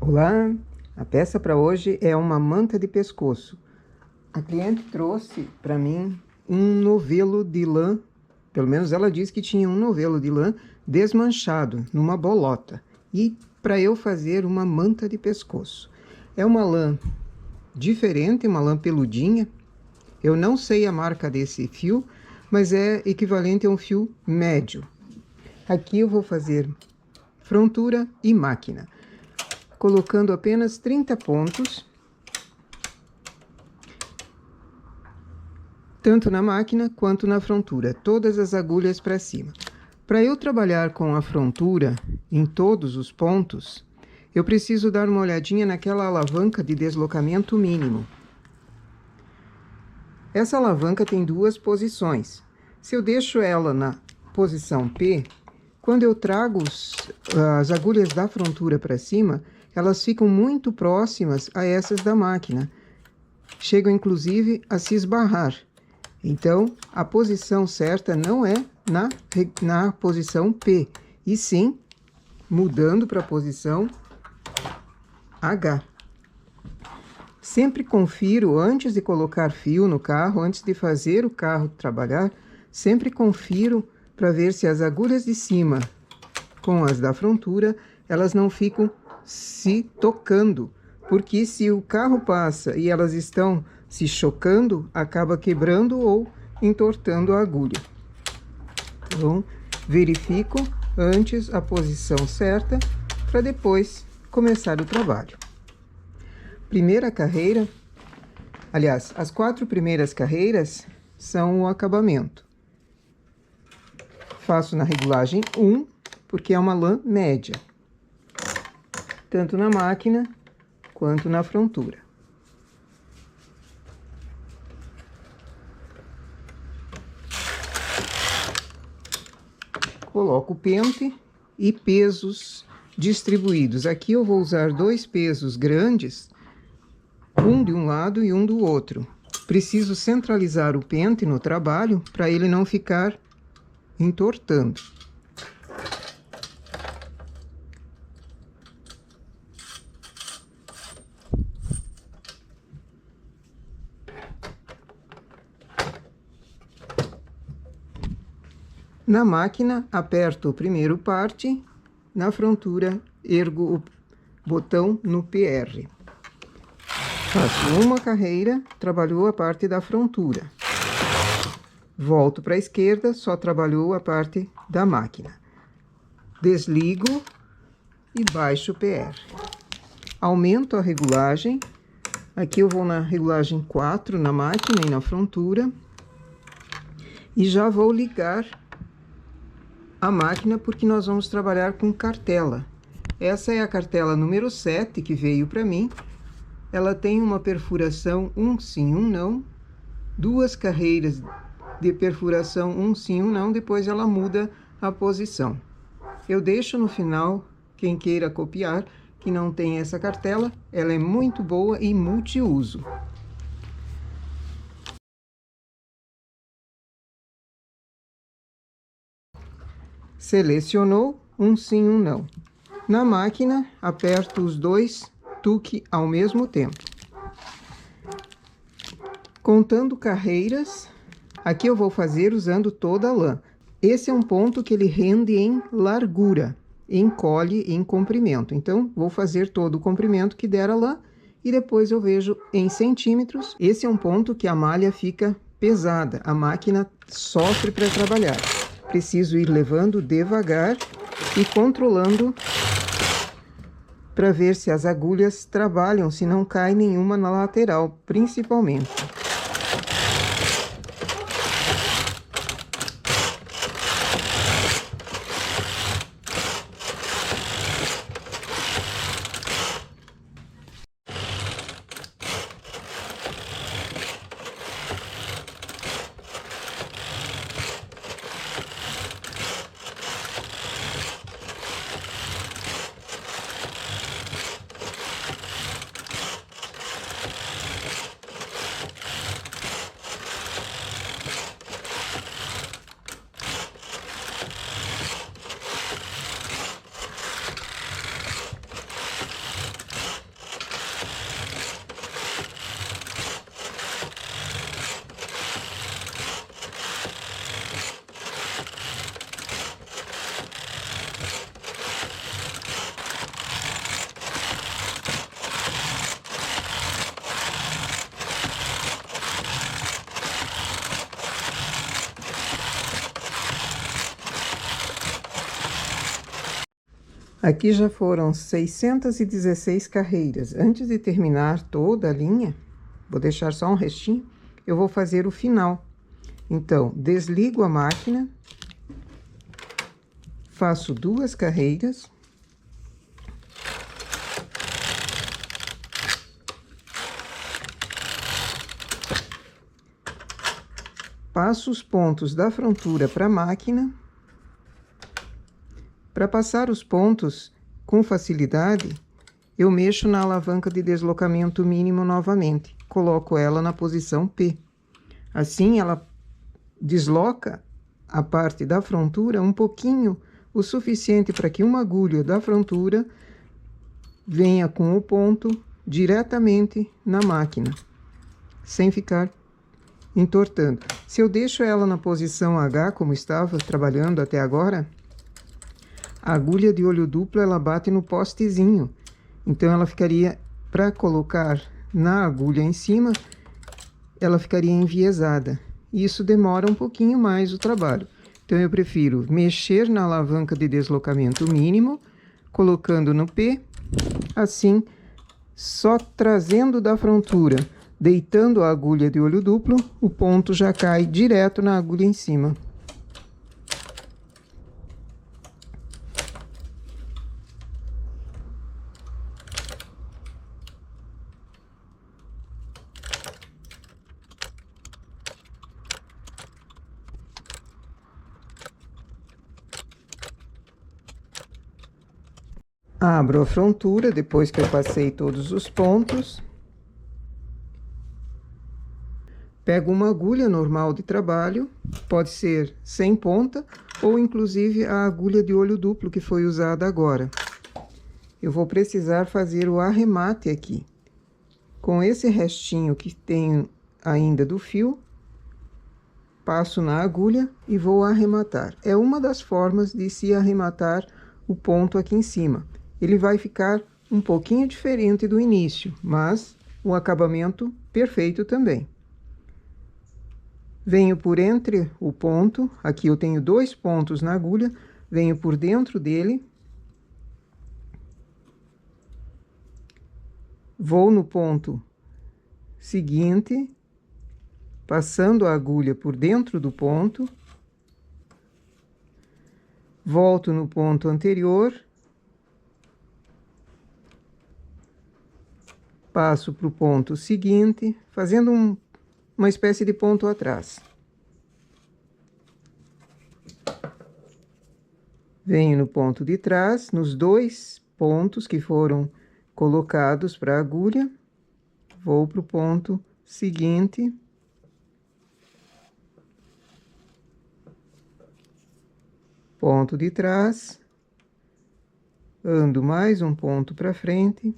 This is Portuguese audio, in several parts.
Olá, a peça para hoje é uma manta de pescoço. A cliente trouxe para mim um novelo de lã, pelo menos ela disse que tinha um novelo de lã desmanchado numa bolota, e para eu fazer uma manta de pescoço. É uma lã diferente, uma lã peludinha. Eu não sei a marca desse fio, mas é equivalente a um fio médio. Aqui eu vou fazer frontura e máquina, colocando apenas 30 pontos, tanto na máquina quanto na frontura, todas as agulhas para cima. Para eu trabalhar com a frontura em todos os pontos, eu preciso dar uma olhadinha naquela alavanca de deslocamento mínimo. Essa alavanca tem duas posições. Se eu deixo ela na posição P, quando eu trago as agulhas da frontura para cima, elas ficam muito próximas a essas da máquina. Chegam, inclusive, a se esbarrar. Então, a posição certa não é na posição P, e sim mudando para a posição H. Sempre confiro, antes de colocar fio no carro, antes de fazer o carro trabalhar, sempre confiro para ver se as agulhas de cima com as da frontura, elas não ficam se tocando, porque se o carro passa e elas estão se chocando, acaba quebrando ou entortando a agulha. Então, verifico antes a posição certa para depois começar o trabalho. Primeira carreira, aliás, as 4 primeiras carreiras são o acabamento. Faço na regulagem 1, porque é uma lã média, tanto na máquina quanto na frontura. Coloco o pente e pesos distribuídos. Aqui eu vou usar 2 pesos grandes, um de um lado e um do outro. Preciso centralizar o pente no trabalho para ele não ficar entortando. Na máquina, aperto o primeiro parte, na frontura, ergo o botão no PR. Faço uma carreira, trabalhou a parte da frontura. Volto para a esquerda, só trabalhou a parte da máquina. Desligo e baixo o PR. Aumento a regulagem. Aqui eu vou na regulagem 4, na máquina e na frontura. E já vou ligar a máquina, porque nós vamos trabalhar com cartela. Essa é a cartela número 7 que veio para mim. Ela tem uma perfuração um sim, um não, 2 carreiras de perfuração um sim, um não, depois ela muda a posição. Eu deixo no final, quem queira copiar, que não tem essa cartela, ela é muito boa e multiuso. Selecionou um sim, um não. Na máquina, aperto os 2 tuque ao mesmo tempo. Contando carreiras, aqui eu vou fazer usando toda a lã. Esse é um ponto que ele rende em largura, encolhe em comprimento. Então, vou fazer todo o comprimento que der a lã e depois eu vejo em centímetros. Esse é um ponto que a malha fica pesada, a máquina sofre para trabalhar. Preciso ir levando devagar e controlando para ver se as agulhas trabalham, se não cai nenhuma na lateral, principalmente. Aqui já foram 616 carreiras. Antes de terminar toda a linha, vou deixar só um restinho, eu vou fazer o final. Então, desligo a máquina, faço 2 carreiras. Passo os pontos da frontura para a máquina. Para passar os pontos com facilidade, eu mexo na alavanca de deslocamento mínimo novamente. Coloco ela na posição P. Assim, ela desloca a parte da frontura um pouquinho, o suficiente para que uma agulha da frontura venha com o ponto diretamente na máquina, sem ficar entortando. Se eu deixo ela na posição H, como estava trabalhando até agora, a agulha de olho duplo, ela bate no postezinho. Então, ela ficaria, para colocar na agulha em cima, ela ficaria enviesada. E isso demora um pouquinho mais o trabalho. Então, eu prefiro mexer na alavanca de deslocamento mínimo, colocando no P, assim, só trazendo da frontura, deitando a agulha de olho duplo, o ponto já cai direto na agulha em cima. Abro a frontura depois que eu passei todos os pontos. Pego uma agulha normal de trabalho, pode ser sem ponta ou inclusive a agulha de olho duplo que foi usada agora. Eu vou precisar fazer o arremate aqui. Com esse restinho que tenho ainda do fio, passo na agulha e vou arrematar. É uma das formas de se arrematar o ponto aqui em cima. Ele vai ficar um pouquinho diferente do início, mas o acabamento perfeito também. Venho por entre o ponto, aqui eu tenho 2 pontos na agulha, venho por dentro dele, vou no ponto seguinte, passando a agulha por dentro do ponto, volto no ponto anterior, passo para o ponto seguinte, fazendo uma espécie de ponto atrás. Venho no ponto de trás, nos 2 pontos que foram colocados para a agulha, vou para o ponto seguinte, ponto de trás, ando mais um ponto para frente,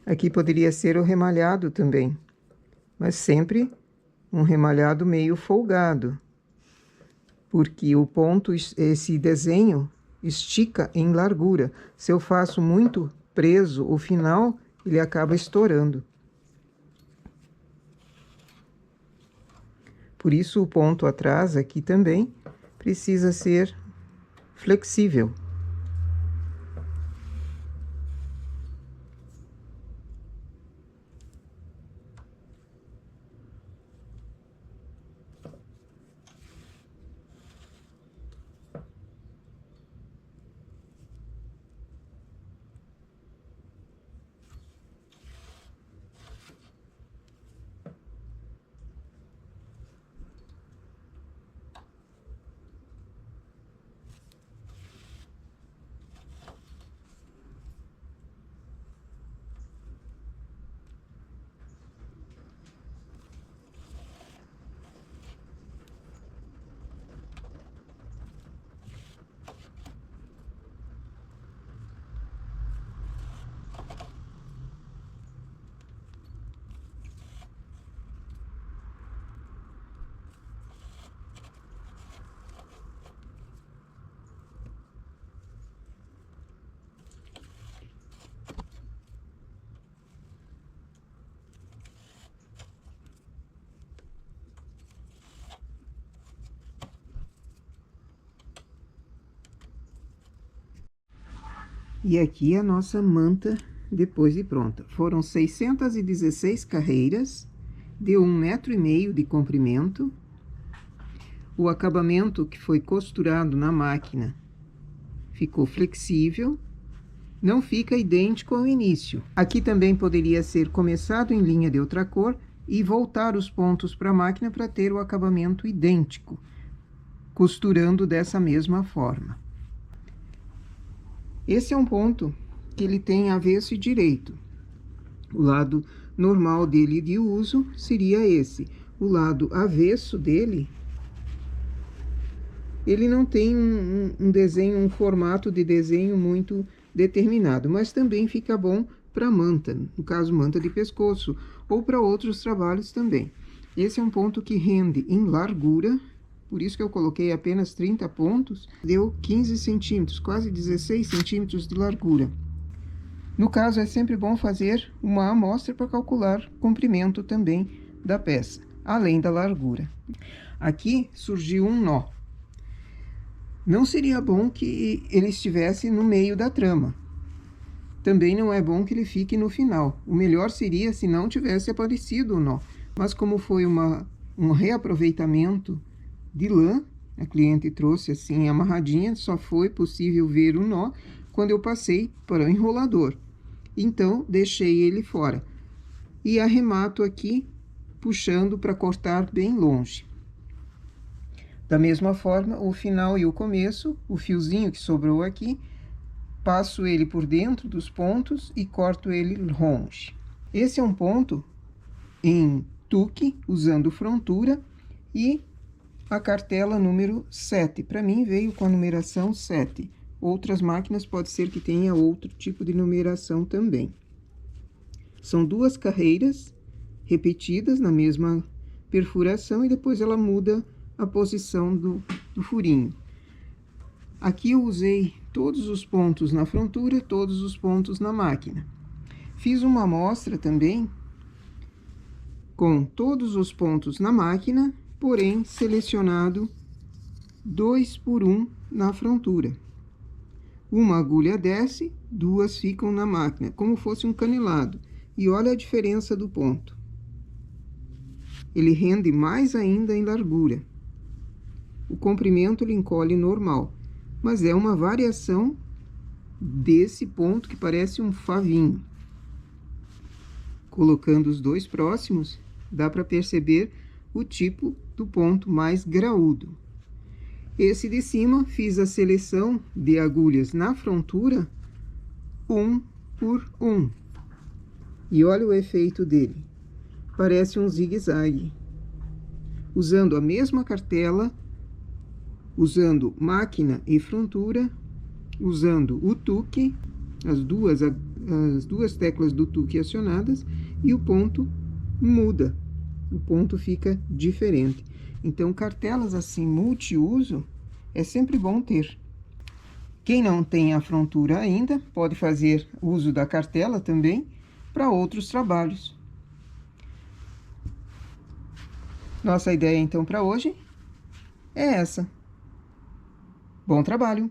aqui poderia ser o remalhado também, mas sempre um remalhado meio folgado, porque o ponto, esse desenho, estica em largura. Se eu faço muito preso o final, ele acaba estourando. Por isso, o ponto atrás aqui também precisa ser flexível. E aqui a nossa manta depois de pronta. Foram 616 carreiras, deu 1,5 m de comprimento. O acabamento que foi costurado na máquina ficou flexível, não fica idêntico ao início. Aqui também poderia ser começado em linha de outra cor e voltar os pontos para a máquina para ter o acabamento idêntico, costurando dessa mesma forma. Esse é um ponto que ele tem avesso e direito. O lado normal dele de uso seria esse. O lado avesso dele, ele não tem um desenho, um formato de desenho muito determinado, mas também fica bom para manta, no caso manta de pescoço, ou para outros trabalhos também. Esse é um ponto que rende em largura, por isso que eu coloquei apenas 30 pontos, deu 15 centímetros, quase 16 centímetros de largura. No caso, é sempre bom fazer uma amostra para calcular o comprimento também da peça, além da largura. Aqui surgiu um nó. Não seria bom que ele estivesse no meio da trama. Também não é bom que ele fique no final. O melhor seria se não tivesse aparecido o nó. Mas como foi um reaproveitamento de lã, a cliente trouxe assim amarradinha, só foi possível ver o nó quando eu passei para o enrolador. Então, deixei ele fora. E arremato aqui, puxando para cortar bem longe. Da mesma forma, o final e o começo, o fiozinho que sobrou aqui, passo ele por dentro dos pontos e corto ele longe. Esse é um ponto em tuque, usando frontura, e a cartela número 7. Para mim, veio com a numeração 7. Outras máquinas pode ser que tenha outro tipo de numeração também. São 2 carreiras repetidas na mesma perfuração e depois ela muda a posição do furinho. Aqui eu usei todos os pontos na frontura, todos os pontos na máquina. Fiz uma amostra também com todos os pontos na máquina, porém selecionado 2 por 1 na frontura. Uma agulha desce, 2 ficam na máquina, como fosse um canelado. E olha a diferença do ponto. Ele rende mais ainda em largura. O comprimento ele encolhe normal, mas é uma variação desse ponto que parece um favinho. Colocando os 2 próximos, dá para perceber o tipo do ponto mais graúdo. Esse de cima, fiz a seleção de agulhas na frontura, 1 por 1. E olha o efeito dele. Parece um zigue-zague. Usando a mesma cartela, usando máquina e frontura, usando o tuque, as duas teclas do tuque acionadas, e o ponto muda. O ponto fica diferente. Então, cartelas assim, multiuso, é sempre bom ter. Quem não tem a frontura ainda, pode fazer uso da cartela também para outros trabalhos. Nossa ideia, então, para hoje é essa. Bom trabalho!